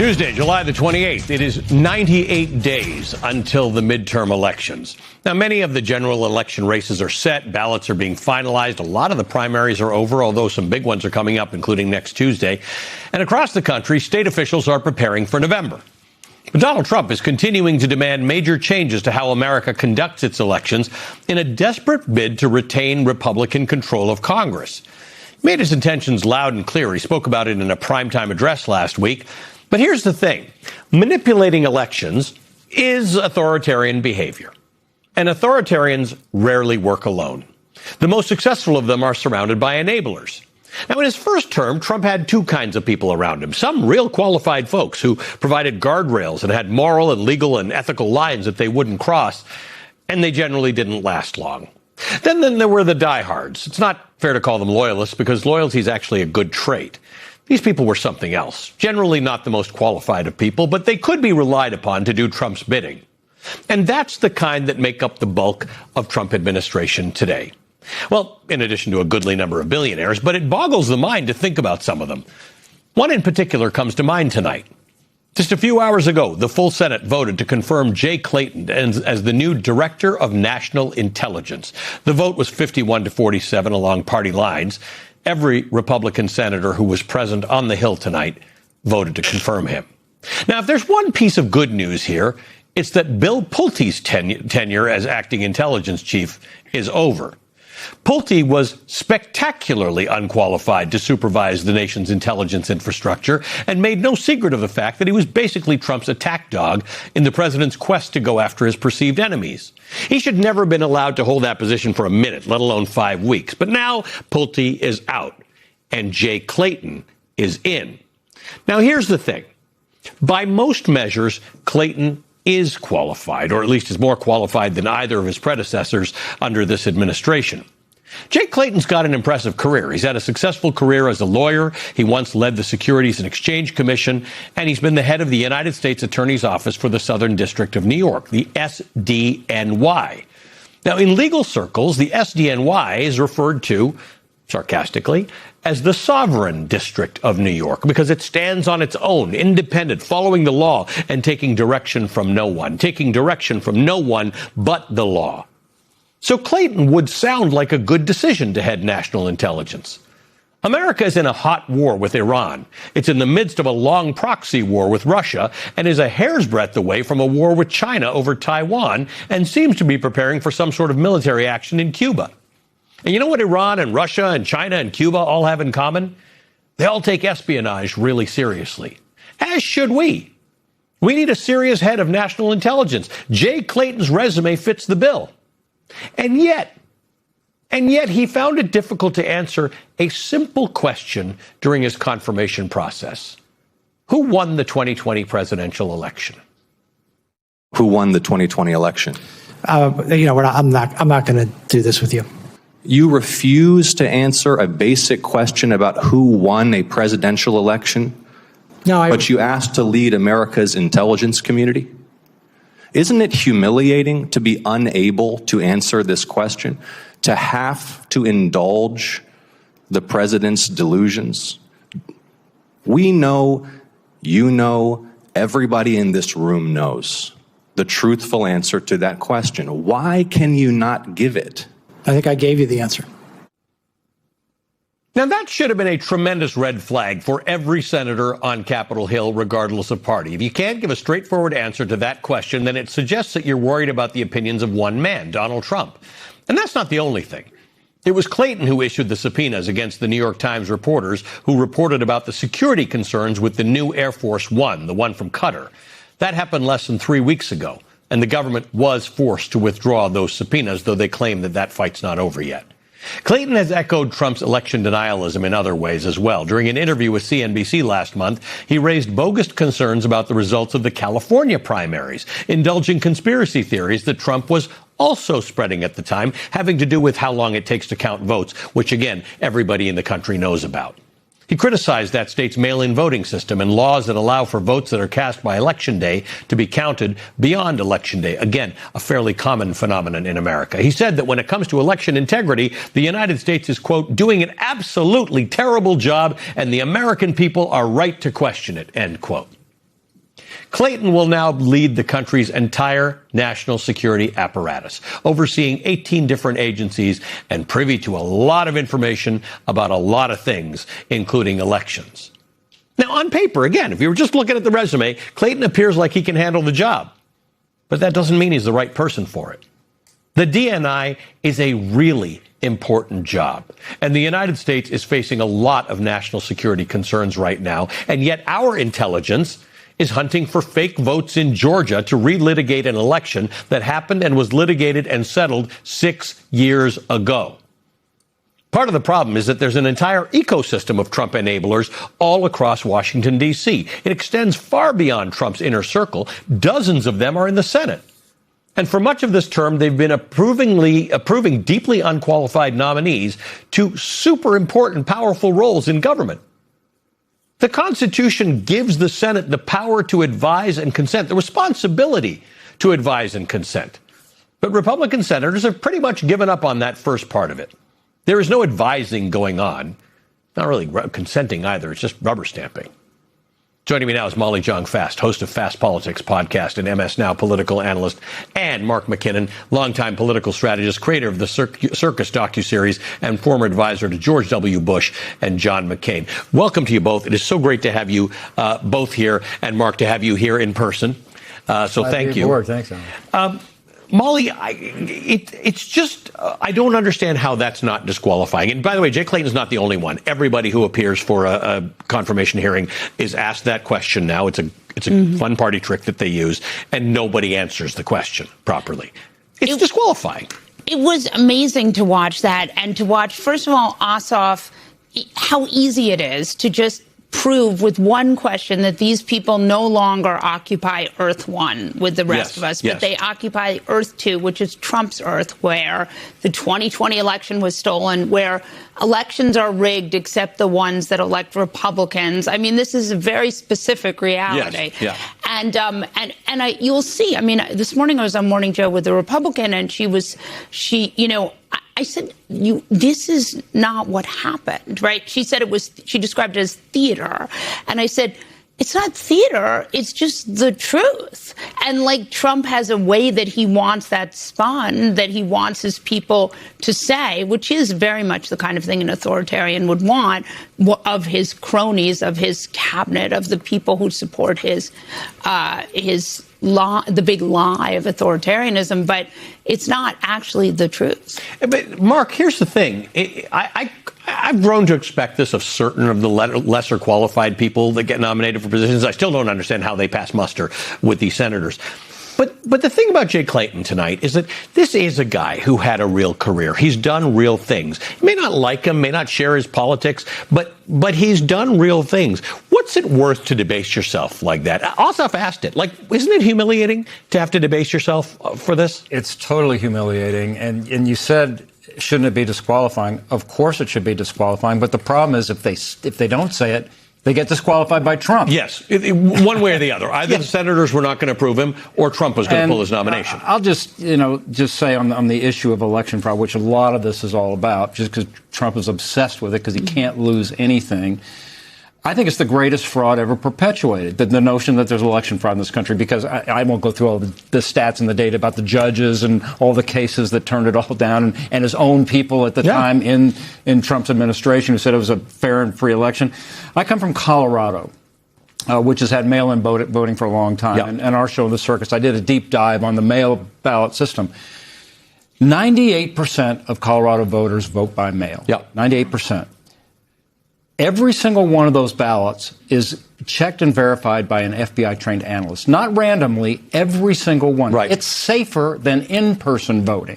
Tuesday, July the 28th. It is 98 days until the midterm elections. Now, many of the general election races are set. Ballots are being finalized. A lot of the primaries are over, although some big ones are coming up, including next Tuesday. And across the country, state officials are preparing for November. But Donald Trump is continuing to demand major changes to how America conducts its elections in a desperate bid to retain Republican control of Congress. He made his intentions loud and clear. He spoke about it in a primetime address last week. But here's the thing. Manipulating elections is authoritarian behavior. And authoritarians rarely work alone. The most successful of them are surrounded by enablers. Now, in his first term, Trump had two kinds of people around him. Some real qualified folks who provided guardrails and had moral and legal and ethical lines that they wouldn't cross. And they generally didn't last long. Then there were the diehards. It's not fair to call them loyalists because loyalty is actually a good trait. These people were something else, generally not the most qualified of people, but they could be relied upon to do Trump's bidding. And that's the kind that make up the bulk of Trump administration today. Well, in addition to a goodly number of billionaires, but it boggles the mind to think about some of them. One in particular comes to mind tonight. Just a few hours ago, the full Senate voted to confirm Jay Clayton as the new Director of National Intelligence. The vote was 51-47 along party lines. Every Republican senator who was present on the Hill tonight voted to confirm him. Now, if there's one piece of good news here, it's that Bill Pulte's tenure as acting intelligence chief is over. Pulte was spectacularly unqualified to supervise the nation's intelligence infrastructure and made no secret of the fact that he was basically Trump's attack dog in the president's quest to go after his perceived enemies. He should never have been allowed to hold that position for a minute, let alone 5 weeks. But now Pulte is out and Jay Clayton is in. Now, here's the thing. By most measures, Clayton is qualified, or at least is more qualified than either of his predecessors under this administration. Jay Clayton's got an impressive career. He's had a successful career as a lawyer. He once led the Securities and Exchange Commission, and he's been the head of the United States Attorney's Office for the Southern District of New York, the SDNY. Now, in legal circles, the SDNY is referred to, sarcastically, as the sovereign district of New York because it stands on its own, independent, following the law and taking direction from no one but the law. So Clayton would sound like a good decision to head national intelligence. America is in a hot war with Iran. It's in the midst of a long proxy war with Russia and is a hair's breadth away from a war with China over Taiwan and seems to be preparing for some sort of military action in Cuba. And you know what Iran and Russia and China and Cuba all have in common? They all take espionage really seriously. As should we. We need a serious head of national intelligence. Jay Clayton's resume fits the bill. And yet he found it difficult to answer a simple question during his confirmation process. Who won the 2020 presidential election? Who won the 2020 election? I'm not going to do this with you. You refuse to answer a basic question about who won a presidential election, but you asked to lead America's intelligence community? Isn't it humiliating to be unable to answer this question, to have to indulge the president's delusions? We know, you know, everybody in this room knows the truthful answer to that question. Why can you not give it? I think I gave you the answer. Now, that should have been a tremendous red flag for every senator on Capitol Hill, regardless of party. If you can't give a straightforward answer to that question, then it suggests that you're worried about the opinions of one man, Donald Trump. And that's not the only thing. It was Clayton who issued the subpoenas against the New York Times reporters who reported about the security concerns with the new Air Force One, the one from Qatar. That happened less than 3 weeks ago, and the government was forced to withdraw those subpoenas, though they claim that that fight's not over yet. Clayton has echoed Trump's election denialism in other ways as well. During an interview with CNBC last month, he raised bogus concerns about the results of the California primaries, indulging conspiracy theories that Trump was also spreading at the time, having to do with how long it takes to count votes, which, again, everybody in the country knows about. He criticized that state's mail-in voting system and laws that allow for votes that are cast by Election Day to be counted beyond Election Day. Again, a fairly common phenomenon in America. He said that when it comes to election integrity, the United States is, quote, doing an absolutely terrible job, and the American people are right to question it, end quote. Clayton will now lead the country's entire national security apparatus, overseeing 18 different agencies and privy to a lot of information about a lot of things, including elections. Now, on paper, again, if you were just looking at the resume, Clayton appears like he can handle the job. But that doesn't mean he's the right person for it. The DNI is a really important job, and the United States is facing a lot of national security concerns right now, and yet our intelligence is hunting for fake votes in Georgia to relitigate an election that happened and was litigated and settled 6 years ago. Part of the problem is that there's an entire ecosystem of Trump enablers all across Washington, D.C. It extends far beyond Trump's inner circle. Dozens of them are in the Senate. And for much of this term, they've been approving deeply unqualified nominees to super important, powerful roles in government. The Constitution gives the Senate the power to advise and consent, the responsibility to advise and consent. But Republican senators have pretty much given up on that first part of it. There is no advising going on, not really consenting either. It's just rubber stamping. Joining me now is Molly Jong-Fast, host of Fast Politics podcast and MS Now political analyst, and Mark McKinnon, longtime political strategist, creator of the Circus docuseries, and former advisor to George W. Bush and John McCain. Welcome to you both. It is so great to have you both here, and Mark, to have you here in person. So thank you. Thanks, Alan. Molly, it's just, I don't understand how that's not disqualifying. And by the way, Jay Clayton is not the only one. Everybody who appears for a confirmation hearing is asked that question now. It's a fun party trick that they use, and nobody answers the question properly. It's disqualifying. It was amazing to watch that, and to watch, first of all, Ossoff, how easy it is to just prove with one question that these people no longer occupy Earth 1 with the rest of us, but they occupy Earth 2, which is Trump's Earth, where the 2020 election was stolen, where elections are rigged except the ones that elect Republicans. I mean, this is a very specific reality. You'll see. I mean, this morning I was on Morning Joe with a Republican, and I said, this is not what happened, right? She said she described it as theater. And I said, it's not theater, it's just the truth. And like, Trump has a way that he wants that spun, that he wants his people to say, which is very much the kind of thing an authoritarian would want of his cronies, of his cabinet, of the people who support his the big lie of authoritarianism, but it's not actually the truth. But Mark, here's the thing. I've grown to expect this of certain of the lesser qualified people that get nominated for positions. I still don't understand how they pass muster with these senators. But the thing about Jay Clayton tonight is that this is a guy who had a real career. He's done real things. You may not like him, may not share his politics, but he's done real things. What's it worth to debase yourself like that? Ossoff asked it. Like, isn't it humiliating to have to debase yourself for this? It's totally humiliating. And you said, shouldn't it be disqualifying? Of course it should be disqualifying. But the problem is if they don't say it, they get disqualified by Trump. Yes, one way or the other. Either the senators were not going to approve him, or Trump was going to pull his nomination. I'll just say on the issue of election fraud, which a lot of this is all about, just because Trump is obsessed with it because he can't lose anything. I think it's the greatest fraud ever perpetuated, the notion that there's election fraud in this country, because I won't go through all the stats and the data about the judges and all the cases that turned it all down, and his own people at the time in Trump's administration who said it was a fair and free election. I come from Colorado, which has had mail-in voting for a long time. And our show, The Circus, I did a deep dive on the mail ballot system. 98% of Colorado voters vote by mail. 98%. Every single one of those ballots is checked and verified by an FBI-trained analyst. Not randomly, every single one. Right. It's safer than in-person voting.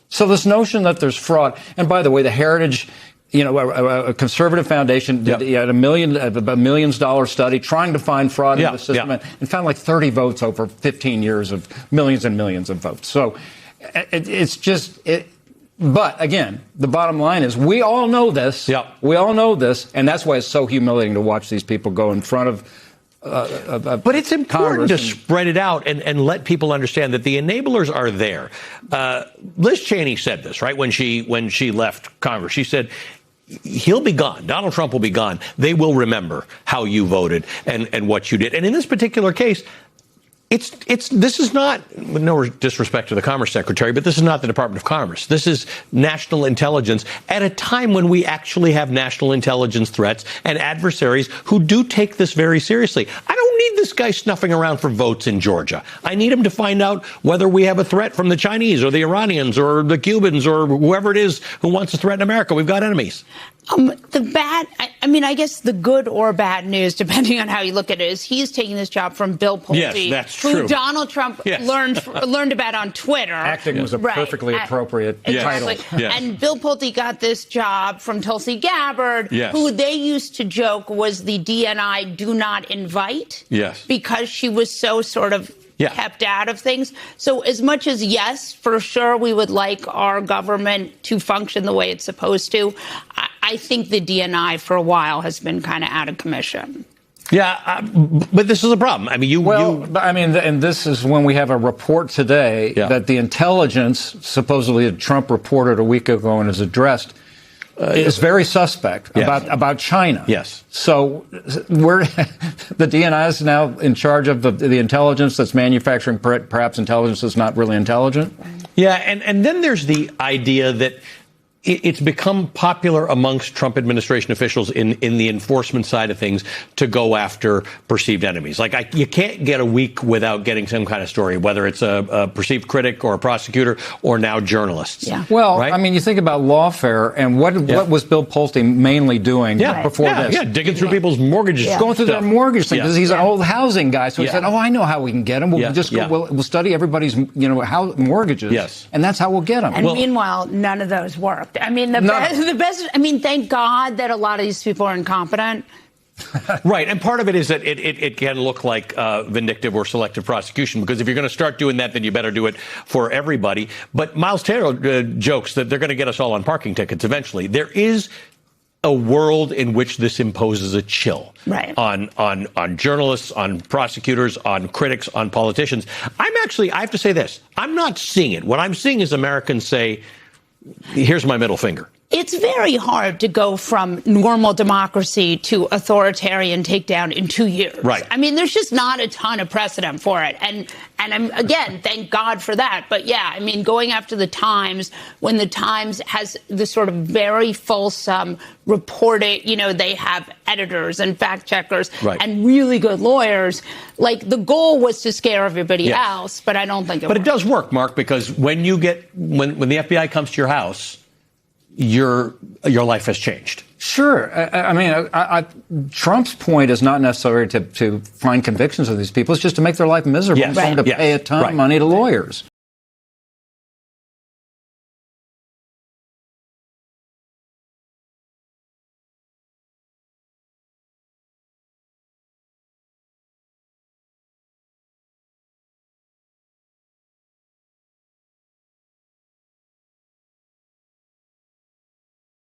So this notion that there's fraud, and by the way, the Heritage, a conservative foundation did a $1 million study trying to find fraud in the system and found like 30 votes over 15 years of millions and millions of votes. So it's just... But again, the bottom line is we all know this. We all know this. And that's why it's so humiliating to watch these people go in front of But it's important to spread it out and let people understand that the enablers are there. Liz Cheney said this, right, when she left Congress. She said, he'll be gone. Donald Trump will be gone. They will remember how you voted and what you did. And in this particular case, this is not, with no disrespect to the Commerce Secretary, but this is not the Department of Commerce. This is national intelligence at a time when we actually have national intelligence threats and adversaries who do take this very seriously. I don't need this guy snuffing around for votes in Georgia. I need him to find out whether we have a threat from the Chinese or the Iranians or the Cubans or whoever it is who wants to threaten America. We've got enemies. I guess the good or bad news, depending on how you look at it, is he's taking this job from Bill Pulte, yes, that's who true. Donald Trump learned about on Twitter. Acting was a perfectly appropriate title. Yes. And Bill Pulte got this job from Tulsi Gabbard, yes. who they used to joke was the DNI do not invite, yes. because she was so sort of kept out of things. So as much as, yes, for sure, we would like our government to function the way it's supposed to, I think the DNI for a while has been kind of out of commission. Yeah, but this is a problem. I mean, and this is when we have a report today that the intelligence, supposedly Trump reported a week ago in his address, is very suspect about China. Yes. So the DNI is now in charge of the intelligence that's manufacturing perhaps intelligence that's not really intelligent. Yeah, and then there's the idea that it's become popular amongst Trump administration officials in the enforcement side of things to go after perceived enemies. Like, you can't get a week without getting some kind of story, whether it's a perceived critic or a prosecutor or now journalists. Yeah. Well, right? I mean, you think about lawfare and what was Bill Pulte mainly doing before this? Yeah, digging through people's mortgages. Going through their mortgage thing because he's an old housing guy. So he said, I know how we can get him. We'll just we'll study everybody's mortgages. Yes. And that's how we'll get them. And meanwhile, none of those worked. I mean, the best. I mean, thank God that a lot of these people are incompetent. Right, and part of it is that it can look like vindictive or selective prosecution, because if you're going to start doing that, then you better do it for everybody. But Miles Taylor jokes that they're going to get us all on parking tickets eventually. There is a world in which this imposes a chill on journalists, on prosecutors, on critics, on politicians. I have to say this. I'm not seeing it. What I'm seeing is Americans say, here's my middle finger. It's very hard to go from normal democracy to authoritarian takedown in 2 years. Right. I mean, there's just not a ton of precedent for it. And I'm, again, thank God for that. But yeah, I mean, going after the Times, when the Times has this sort of very fulsome reporting, they have editors and fact checkers and really good lawyers. Like, the goal was to scare everybody else, but I don't think it worked. But it does work, Mark, because when the FBI comes to your house, your life has changed. Sure. I mean, Trump's point is not necessarily to find convictions of these people. It's just to make their life miserable and to pay a ton of money to lawyers.